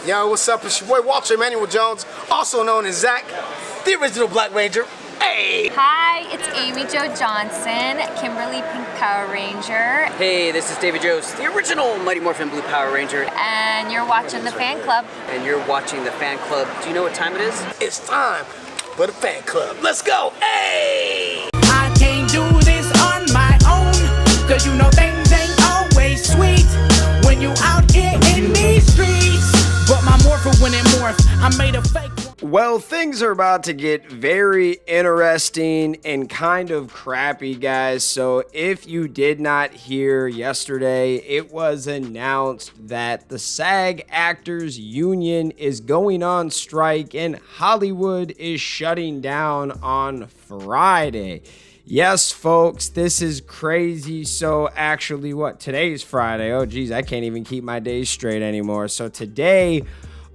Yo, what's up? It's your boy Walter Emmanuel Jones, also known as Zach, the original Black Ranger. Hey! Hi, it's Amy Jo Johnson, Kimberly Pink Power Ranger. Hey, this is David Jost, the original Mighty Morphin Blue Power Ranger. And you're watching the fan club. And you're watching the fan club. Do you know what time it is? It's time for the fan club. Let's go! Hey! I can't do this on my own, cause you know things ain't always sweet when you out here in these streets. But my morpher when it morphed, I made a fake one. Well, things are about to get very interesting and kind of crappy, guys. So if you did not hear yesterday, it was announced that the SAG Actors Union is going on strike and Hollywood is shutting down on Friday. Yes, folks, this is crazy. So actually, today's Friday. Oh, geez, I can't even keep my days straight anymore. So today,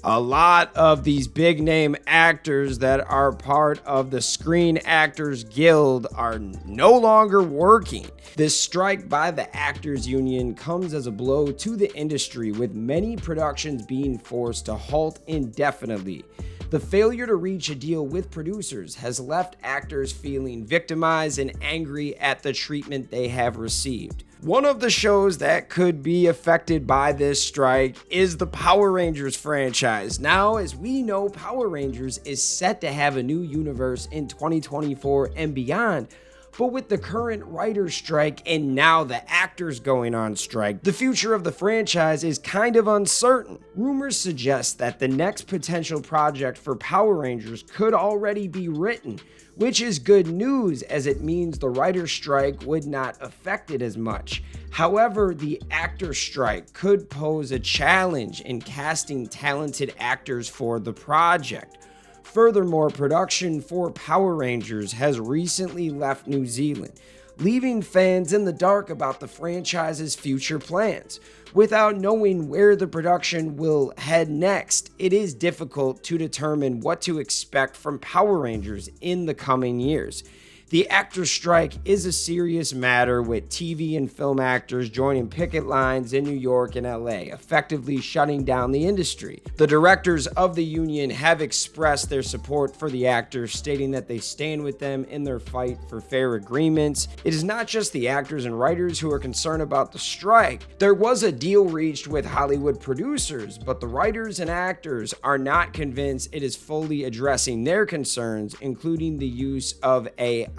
a lot of these big name actors that are part of the Screen Actors Guild are no longer working. This strike by the Actors Union comes as a blow to the industry, with many productions being forced to halt indefinitely. The failure to reach a deal with producers has left actors feeling victimized and angry at the treatment they have received. One of the shows that could be affected by this strike is the Power Rangers franchise. Now, as we know, Power Rangers is set to have a new universe in 2024 and beyond. But with the current writer's strike and now the actors going on strike, the future of the franchise is kind of uncertain. Rumors suggest that the next potential project for Power Rangers could already be written, which is good news as it means the writer's strike would not affect it as much. However, the actor strike could pose a challenge in casting talented actors for the project. Furthermore, production for Power Rangers has recently left New Zealand, leaving fans in the dark about the franchise's future plans. Without knowing where the production will head next, it is difficult to determine what to expect from Power Rangers in the coming years. The actor strike is a serious matter, with TV and film actors joining picket lines in New York and LA, effectively shutting down the industry. The directors of the union have expressed their support for the actors, stating that they stand with them in their fight for fair agreements. It is not just the actors and writers who are concerned about the strike. There was a deal reached with Hollywood producers, but the writers and actors are not convinced it is fully addressing their concerns, including the use of AI.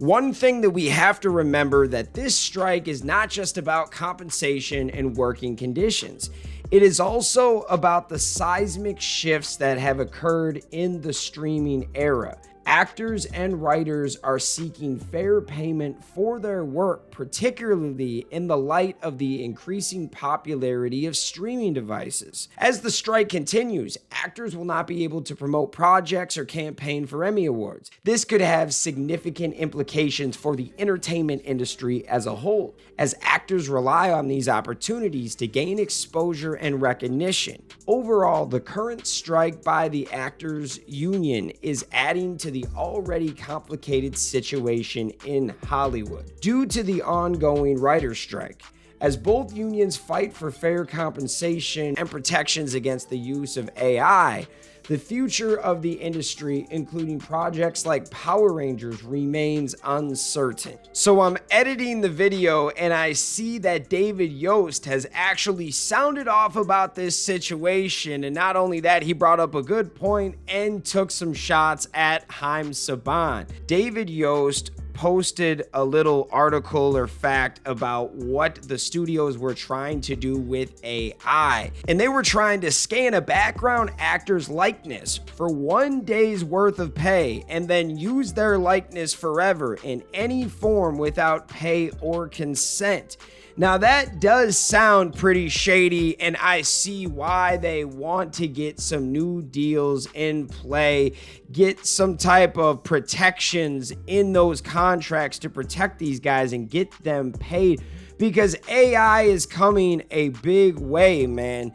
One thing that we have to remember, that this strike is not just about compensation and working conditions. It is also about the seismic shifts that have occurred in the streaming era. Actors and writers are seeking fair payment for their work, particularly in the light of the increasing popularity of streaming devices. As the strike continues, actors will not be able to promote projects or campaign for Emmy Awards. This could have significant implications for the entertainment industry as a whole, as actors rely on these opportunities to gain exposure and recognition. Overall, the current strike by the Actors Union is adding to the already complicated situation in Hollywood due to the ongoing writer's strike. As both unions fight for fair compensation and protections against the use of AI, the future of the industry, including projects like Power Rangers, remains uncertain. So I'm editing the video and I see that David Yost has actually sounded off about this situation. And not only that, he brought up a good point and took some shots at Haim Saban. David Yost posted a little article or fact about what the studios were trying to do with AI. And they were trying to scan a background actor's likeness for 1 day's worth of pay and then use their likeness forever in any form without pay or consent. Now that does sound pretty shady, and I see why they want to get some new deals in play, get some type of protections in those contracts to protect these guys and get them paid, because AI is coming a big way, man.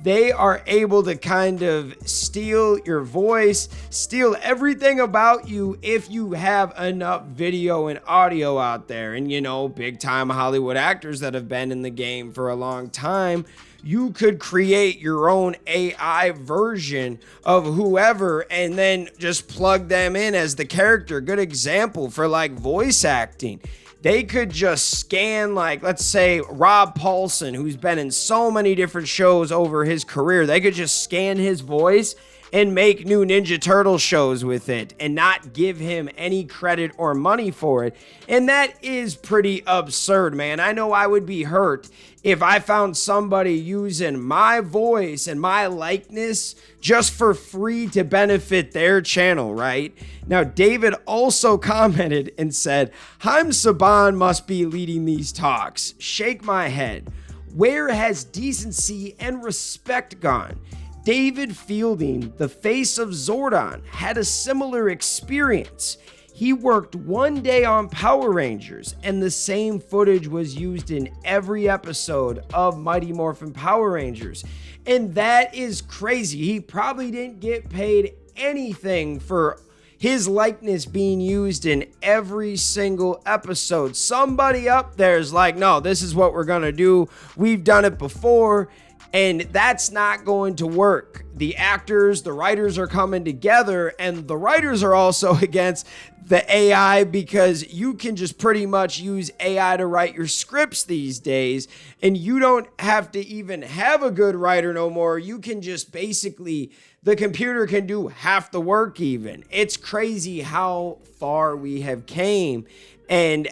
they are able to kind of steal your voice, steal everything about you if you have enough video and audio out there. And you know, big time Hollywood actors that have been in the game for a long time, you could create your own AI version of whoever and then just plug them in as the character. Good example for like voice acting. They could just scan, like, let's say Rob Paulson, who's been in so many different shows over his career. They could just scan his voice and make new Ninja Turtle shows with it and not give him any credit or money for it. And that is pretty absurd, man. I know I would be hurt if I found somebody using my voice and my likeness just for free to benefit their channel, right? Now, David also commented and said, Haim Saban must be leading these talks. Shake my head. Where has decency and respect gone? David Fielding, the face of Zordon, had a similar experience. He worked one day on Power Rangers, and the same footage was used in every episode of Mighty Morphin Power Rangers. And that is crazy. He probably didn't get paid anything for his likeness being used in every single episode. Somebody up there is like, no, this is what we're gonna do. We've done it before. And that's not going to work. The actors, the writers are coming together, and the writers are also against the AI because you can just pretty much use AI to write your scripts these days, and you don't have to even have a good writer no more. You can just basically, the computer can do half the work even. It's crazy how far we have came, and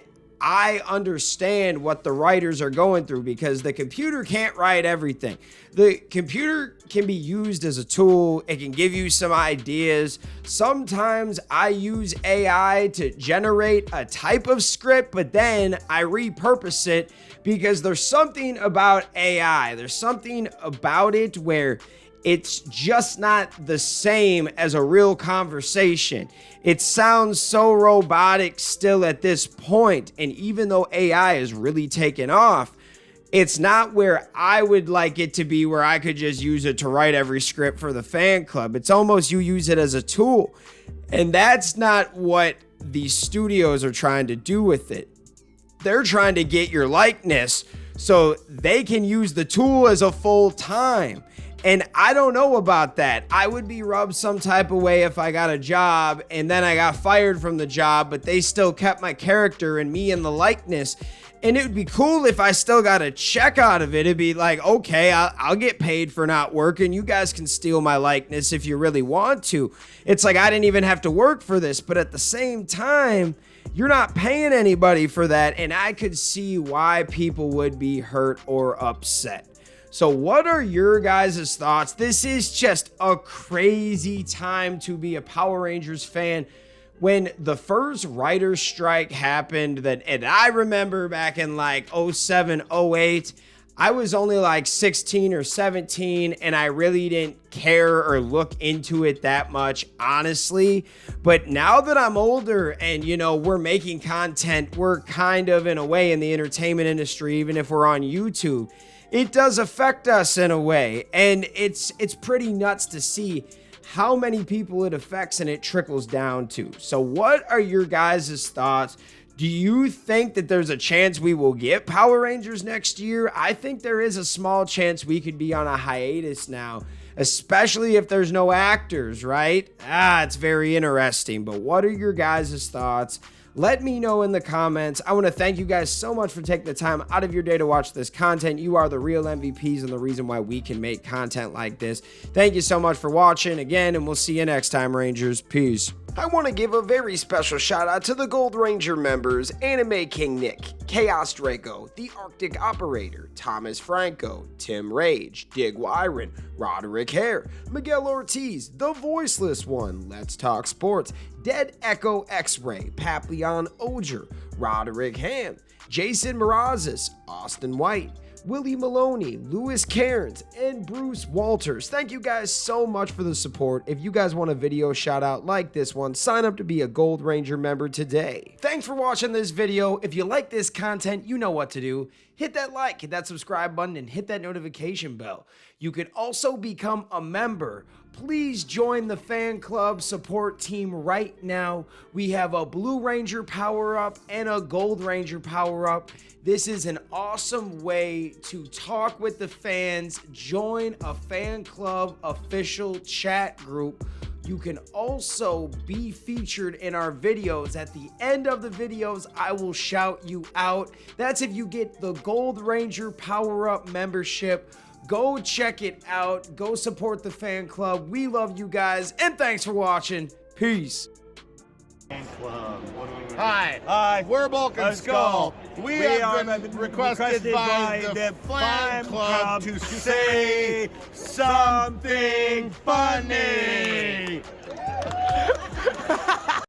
I understand what the writers are going through because the computer can't write everything. The computer can be used as a tool. It can give you some ideas. Sometimes I use AI to generate a type of script, but then I repurpose it because there's something about AI. There's something about it where it's just not the same as a real conversation. It sounds so robotic still at this point. And even though AI is really taken off, it's not where I would like it to be, where I could just use it to write every script for the fan club. It's almost you use it as a tool. And that's not what these studios are trying to do with it. They're trying to get your likeness so they can use the tool as a full time. And I don't know about that. I would be rubbed some type of way if I got a job and then I got fired from the job, but they still kept my character and me and the likeness. And it would be cool if I still got a check out of it. It'd be like, okay, I'll get paid for not working. You guys can steal my likeness if you really want to. It's like I didn't even have to work for this. But at the same time, you're not paying anybody for that. And I could see why people would be hurt or upset. So what are your guys' thoughts? This is just a crazy time to be a Power Rangers fan. When the first writer's strike happened, and I remember back in like 07, 08, I was only like 16 or 17 and I really didn't care or look into it that much, honestly. But now that I'm older and, you know, we're making content, we're kind of in a way in the entertainment industry, even if we're on YouTube, it does affect us in a way. And it's pretty nuts to see how many people it affects and it trickles down to. So what are your guys' thoughts? Do you think that there's a chance we will get Power Rangers next year? I think there is a small chance we could be on a hiatus now, especially if there's no actors, right? It's very interesting. But what are your guys' thoughts? Let me know in the comments. I want to thank you guys so much for taking the time out of your day to watch this content. You are the real MVPs and the reason why we can make content like this. Thank you so much for watching again, and we'll see you next time, Rangers. Peace. I want to give a very special shout out to the Gold Ranger members: Anime King Nick, Chaos Draco, The Arctic Operator, Thomas Franco, Tim Rage, Dig Wyron, Roderick Hare, Miguel Ortiz, The Voiceless One, Let's Talk Sports, Dead Echo X-Ray, Papillon Oger, Roderick Ham, Jason Mirazes, Austin White, Willie Maloney, Lewis Cairns, and Bruce Walters. Thank you guys so much for the support. If you guys want a video shout out like this one, sign up to be a Gold Ranger member today. Thanks for watching this video. If you like this content, you know what to do. Hit that like, hit that subscribe button, and hit that notification bell. You can also become a member. Please join the fan club support team right now. We have a Blue Ranger power-up and a Gold Ranger power-up. This is an awesome way to talk with the fans, join a fan club official chat group. You can also be featured in our videos. At the end of the videos, I will shout you out. That's if you get the Gold Ranger Power-Up membership. Go check it out. Go support the fan club. We love you guys, and thanks for watching. Peace. Hi, we're Bulk and Skull. We have been requested by the fan club to say something funny.